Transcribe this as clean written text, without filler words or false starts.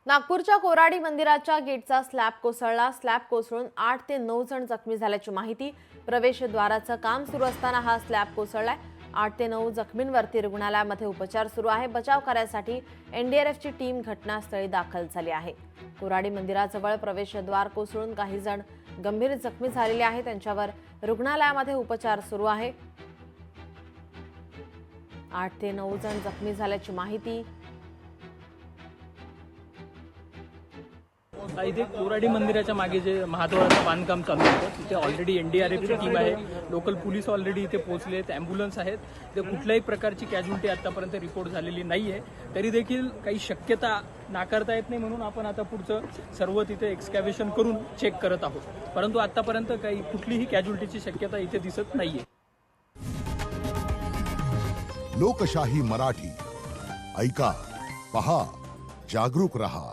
नागपूरच्या कोराडी मंदिराच्या गेटचा स्लॅब कोसळला. स्लॅब कोसळून 8 ते 9 जण जखमी झाल्याची माहिती. प्रवेशद्वाराचं काम सुरू असताना हा स्लॅब कोसळलाय. 8 ते 9 जखमींवरती रुग्णालयामध्ये उपचार सुरू आहे. बचाव कार्यासाठी एनडीआरएफची टीम घटनास्थळी दाखल झाली आहे. कोराडी मंदिराजवळ प्रवेशद्वार कोसळून काही जण गंभीर जखमी झालेले आहेत. त्यांच्यावर रुग्णालयामध्ये उपचार सुरू आहे. 8 ते 9 जण जखमी झाल्याची माहिती. इथे कोराडी मंदिराच्या मागे जे महाद्वाराचं बांधकाम चालू होतं तिथे ऑलरेडी एनडीआरएफची टीम आहे. लोकल पोलीस ऑलरेडी इथे पोहोचले आहेत. ॲम्ब्युलन्स आहेत. ते कुठल्याही प्रकारची कॅज्युलिटी आतापर्यंत रिपोर्ट झालेली नाही आहे. तरी देखील काही शक्यता नाकारता येत नाही म्हणून आपण आता पुढचं सर्व तिथे एक्सकॅव्हेशन करून चेक करत आहोत. परंतु आतापर्यंत काही कुठलीही कॅज्युलिटीची शक्यता इथे दिसत नाहीये. लोकशाही मराठी ऐका, पहा, जागरूक रहा.